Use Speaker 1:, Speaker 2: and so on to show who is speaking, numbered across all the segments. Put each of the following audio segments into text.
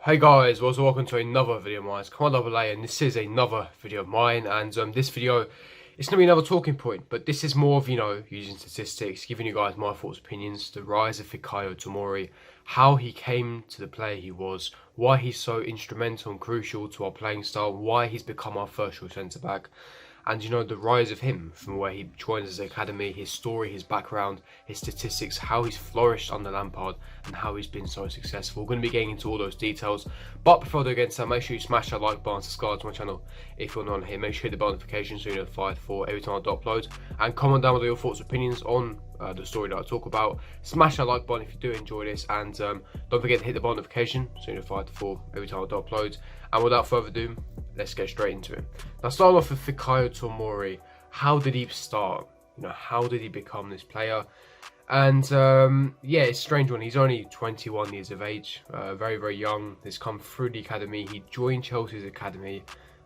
Speaker 1: Hey guys, welcome to another video of mine. It's Come on, AA, and this is another video of mine. And this video, it's going to be another talking point, but this is more of, using statistics, giving you guys my thoughts, opinions, the rise of Fikayo Tomori, how he came to the player he was, why he's so instrumental and crucial to our playing style, why he's become our first choice centre back. And the rise of him from where he joined as an academy, his story, his background, his statistics, how he's flourished under Lampard and how he's been so successful. We're going to be getting into all those details. But before I do get into that, make sure you smash that like button, subscribe to my channel if you're not on here. Make sure you hit the bell notification so you're notified for every time I upload. And comment down with your thoughts, opinions on the story that I talk about. Smash that like button if you do enjoy this, and don't forget to hit the bell notification so you're notified for every time I upload. And without further ado, let's get straight into it. Now, starting off with Fikayo Tomori, how did he start? How did he become this player? And yeah, it's a strange one. He's only 21 years of age, very, very young. He's come through the academy. He joined Chelsea's academy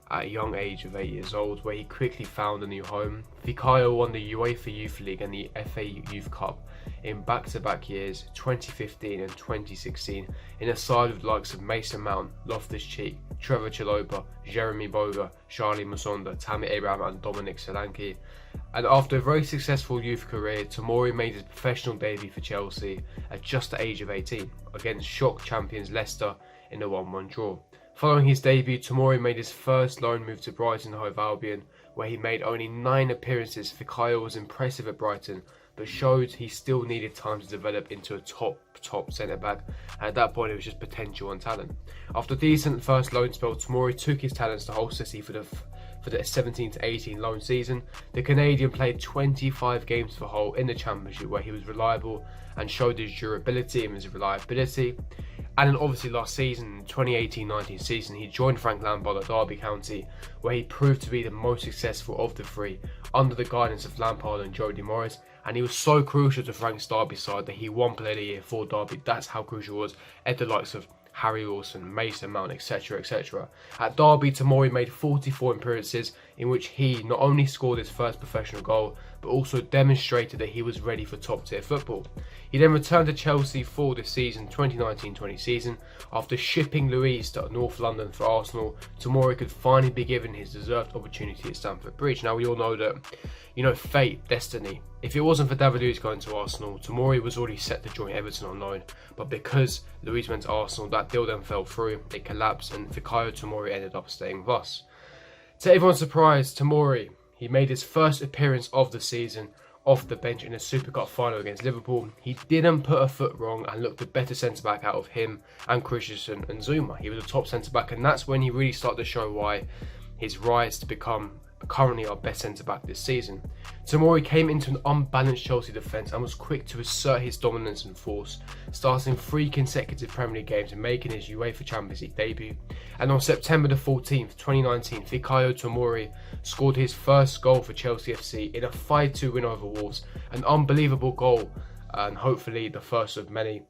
Speaker 1: at a young age of 8 years old, where he quickly found a new home. Fikayo won the UEFA Youth League and the FA Youth Cup in back-to-back years, 2015 and 2016, in a side with the likes of Mason Mount, Loftus-Cheek, Trevor Chalobah, Jeremy Boga, Charlie Musonda, Tammy Abraham and Dominic Solanke. And after a very successful youth career, Tomori made his professional debut for Chelsea at just the age of 18 against shock champions Leicester in a 1-1 draw. Following his debut, Tomori made his first loan move to Brighton Hove Albion, where he made only 9 appearances. Fikayo was impressive at Brighton, but showed he still needed time to develop into a top centre-back. At that point, it was just potential and talent. After a decent first loan spell, Tomori took his talents to Hull City for the 17 to 18 loan season. The Canadian played 25 games for Hull in the Championship, where he was reliable and showed his durability and his reliability. And then obviously last season, 2018-19 season, he joined Frank Lampard at Derby County, where he proved to be the most successful of the three under the guidance of Lampard and Jody Morris. And he was so crucial to Frank's Derby side that he won Player of the Year for Derby. That's how crucial it was at the likes of Harry Wilson, Mason Mount, etc, etc. At Derby, Tomori made 44 appearances in which he not only scored his first professional goal, but also demonstrated that he was ready for top tier football. He then returned to Chelsea for the season 2019-20 season. After shipping Luiz to North London for Arsenal, Tomori could finally be given his deserved opportunity at Stamford Bridge. Now, we all know that, fate, destiny. If it wasn't for David Luiz going to Arsenal, Tomori was already set to join Everton on loan. But because Luiz went to Arsenal, that deal then fell through, it collapsed, and Fikayo Tomori ended up staying with us. To everyone's surprise, Tomori, he made his first appearance of the season off the bench in a Super Cup final against Liverpool. He didn't put a foot wrong and looked a better centre-back out of him and Christensen and Zuma. He was a top centre-back, and that's when he really started to show why his rise to become currently our best centre-back this season. Tomori came into an unbalanced Chelsea defence and was quick to assert his dominance and force, starting 3 consecutive Premier League games and making his UEFA Champions League debut. And on September the 14th, 2019, Fikayo Tomori scored his first goal for Chelsea FC in a 5-2 win over Wolves. An unbelievable goal, and hopefully the first of many.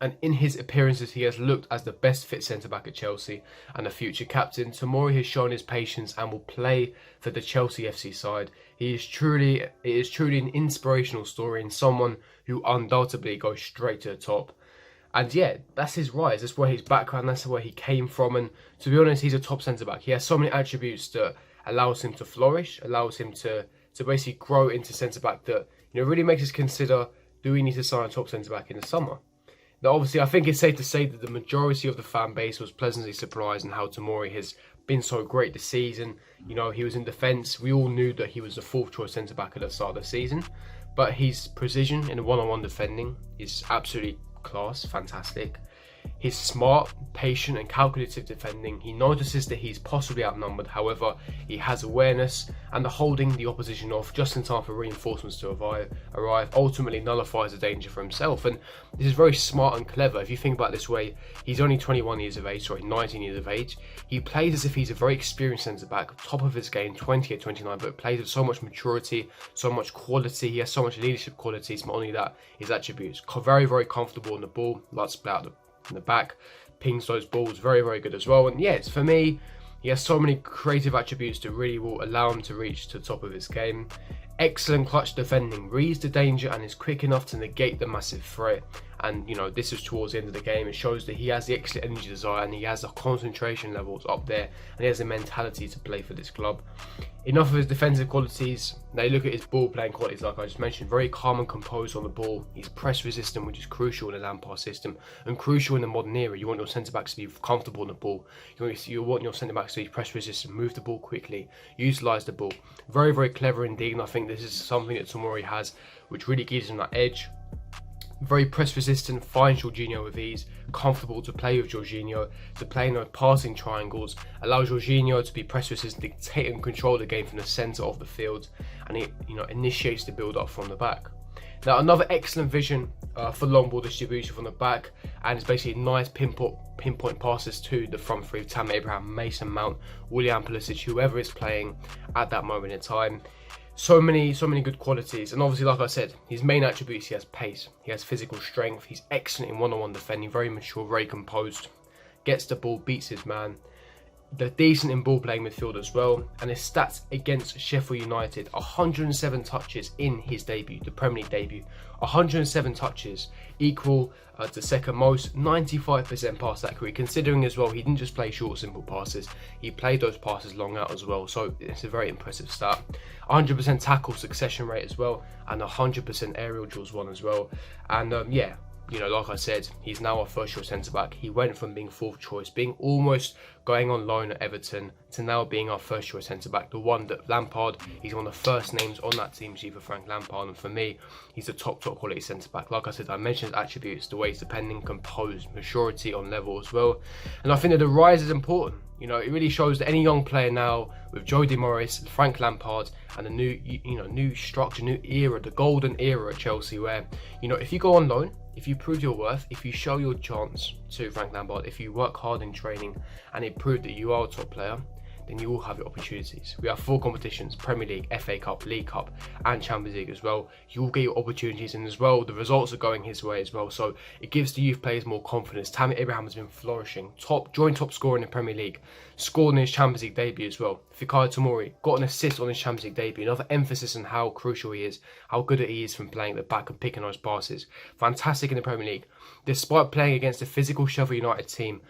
Speaker 1: And in his appearances, he has looked as the best fit centre-back at Chelsea and a future captain. Tomori has shown his patience and will play for the Chelsea FC side. It is truly an inspirational story and someone who undoubtedly goes straight to the top. And yeah, that's his rise. That's where his background, that's where he came from. And to be honest, he's a top centre-back. He has so many attributes that allows him to flourish, allows him to basically grow into centre-back that really makes us consider, do we need to sign a top centre-back in the summer? Now, obviously, I think it's safe to say that the majority of the fan base was pleasantly surprised in how Tomori has been so great this season. He was in defence. We all knew that he was the 4th choice centre-back at the start of the season. But his precision in one-on-one defending is absolutely class, fantastic. He's smart, patient and calculative defending. He notices that he's possibly outnumbered, however, he has awareness, and the holding the opposition off just in time for reinforcements to arrive ultimately nullifies the danger for himself. And this is very smart and clever. If you think about it this way, he's only 19 years of age. He plays as if he's a very experienced centre-back, top of his game, 20 at 29, but plays with so much maturity, so much quality. He has so much leadership qualities, not only that, his attributes. Very, very comfortable on the ball, lots of out in the back, pings those balls, very, very good as well. And yeah, for me, he has so many creative attributes that really will allow him to reach to the top of his game. Excellent clutch defending, reads the danger and is quick enough to negate the massive threat. And this is towards the end of the game. It shows that he has the excellent energy desire and he has the concentration levels up there, and he has the mentality to play for this club. Enough of his defensive qualities. Now you look at his ball playing qualities, like I just mentioned, very calm and composed on the ball. He's press resistant, which is crucial in the Lampard system and crucial in the modern era. You want your centre backs to be comfortable on the ball. You want your centre backs to be press resistant, move the ball quickly, utilise the ball. Very, very clever indeed, and I think this is something that Tomori has, which really gives him that edge. Very press resistant, finds Jorginho with ease, comfortable to play with Jorginho, to play in those passing triangles, allows Jorginho to be press resistant, dictate and control the game from the centre of the field, and it initiates the build up from the back. Now another excellent vision for long ball distribution from the back, and it's basically nice pinpoint passes to the front three of Tammy Abraham, Mason Mount, Willian Pulisic, whoever is playing at that moment in time. So many good qualities, and obviously, like I said, his main attributes: he has pace, he has physical strength, he's excellent in one-on-one defending, very mature, very composed, gets the ball, beats his man. They're decent in ball playing midfield as well, and his stats against Sheffield United: 107 touches in his debut, the Premier League debut. 107 touches, equal to second most, 95% pass accuracy, considering as well he didn't just play short simple passes, he played those passes long out as well, so it's a very impressive stat. 100% tackle succession rate as well, and 100% aerial duels won as well. And yeah, like I said, he's now our first choice centre back. He went from being fourth choice, being almost going on loan at Everton, to now being our first choice centre back. The one that Lampard, he's one of the first names on that team sheet for Frank Lampard, and for me, he's a top quality centre back. Like I said, I mentioned his attributes, the way he's depending, composed, maturity on level as well. And I think that the rise is important. It really shows that any young player now, with Jody Morris, Frank Lampard, and the new structure, new era, the golden era at Chelsea, where if you go on loan, if you prove your worth, if you show your chance to Frank Lampard, if you work hard in training and it proved that you are a top player, then you will have your opportunities. We have 4 competitions: Premier League, FA Cup, League Cup, and Champions League as well. You will get your opportunities, and as well, the results are going his way as well. So it gives the youth players more confidence. Tammy Abraham has been flourishing, joint top scorer in the Premier League, scored in his Champions League debut as well. Fikayo Tomori got an assist on his Champions League debut. Another emphasis on how crucial he is, how good he is from playing at the back and picking those passes. Fantastic in the Premier League. Despite playing against a physical Sheffield United team,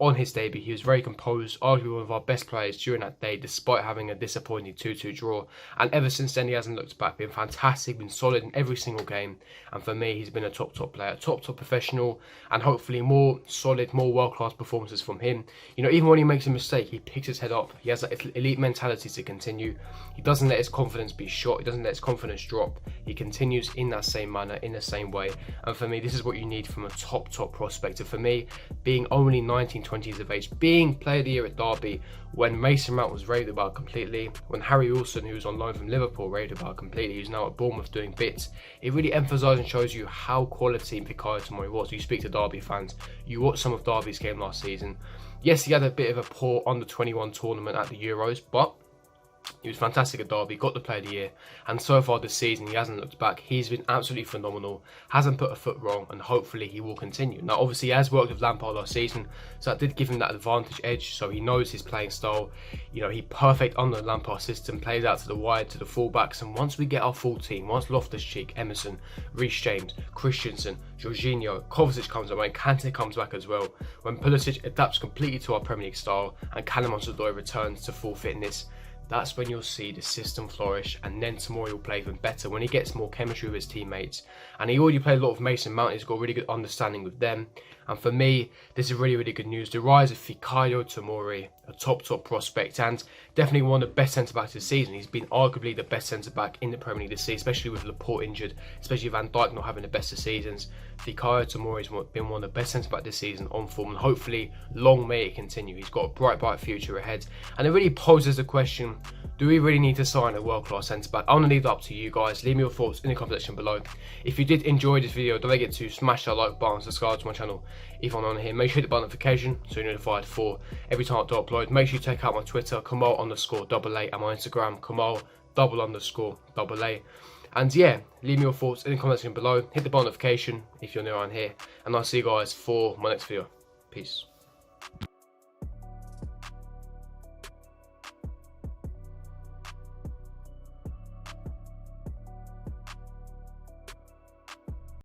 Speaker 1: on his debut, he was very composed, arguably one of our best players during that day, despite having a disappointing 2-2 draw. And ever since then, he hasn't looked back. Been fantastic, been solid in every single game. And for me, he's been a top player, top professional, and hopefully more solid, more world-class performances from him. Even when he makes a mistake, he picks his head up. He has that elite mentality to continue. He doesn't let his confidence be shot. He doesn't let his confidence drop. He continues in that same manner, in the same way. And for me, this is what you need from a top prospect. And for me, being only 19, 20 years of age, being player of the year at Derby, when Mason Mount was raved about completely, when Harry Wilson, who was on loan from Liverpool, raved about completely, who's now at Bournemouth doing bits, it really emphasises and shows you how quality Fikayo Tomori was. You speak to Derby fans, you watch some of Derby's game last season. Yes, he had a bit of a poor under-21 tournament at the Euros, but he was fantastic at Derby, got the player of the year, and so far this season he hasn't looked back. He's been absolutely phenomenal, hasn't put a foot wrong, and hopefully he will continue. Now obviously he has worked with Lampard last season, so that did give him that advantage edge, so he knows his playing style. He perfect under the Lampard system, plays out to the wide, to the full-backs, and once we get our full team, once Loftus-Cheek, Emerson, Reece James, Christensen, Jorginho, Kovacic comes away, Kante comes back as well, when Pulisic adapts completely to our Premier League style, and Callum Hudson-Odoi returns to full fitness, that's when you'll see the system flourish, and then Tomori will play even better when he gets more chemistry with his teammates. And he already played a lot of Mason Mount, he's got a really good understanding with them. And for me, this is really good news. The rise of Fikayo Tomori, a top prospect, and definitely one of the best centre-backs this season. He's been arguably the best centre-back in the Premier League this season, especially with Laporte injured, especially Van Dijk not having the best of seasons. Fikayo Tomori has been one of the best centre-backs this season on form, and hopefully long may it continue. He's got a bright future ahead. And it really poses the question, do we really need to sign a world-class centre-back? I want to leave that up to you guys. Leave me your thoughts in the comment section below. If you did enjoy this video, don't forget to smash that like button, subscribe to my channel if I'm on here. Make sure you hit the bell notification so you're notified for every time I do upload. Make sure you check out my Twitter, Kamal_AA, and my Instagram, Kamal_AA. And yeah, leave me your thoughts in the comment section below. Hit the bell notification if you're new around here. And I'll see you guys for my next video. Peace.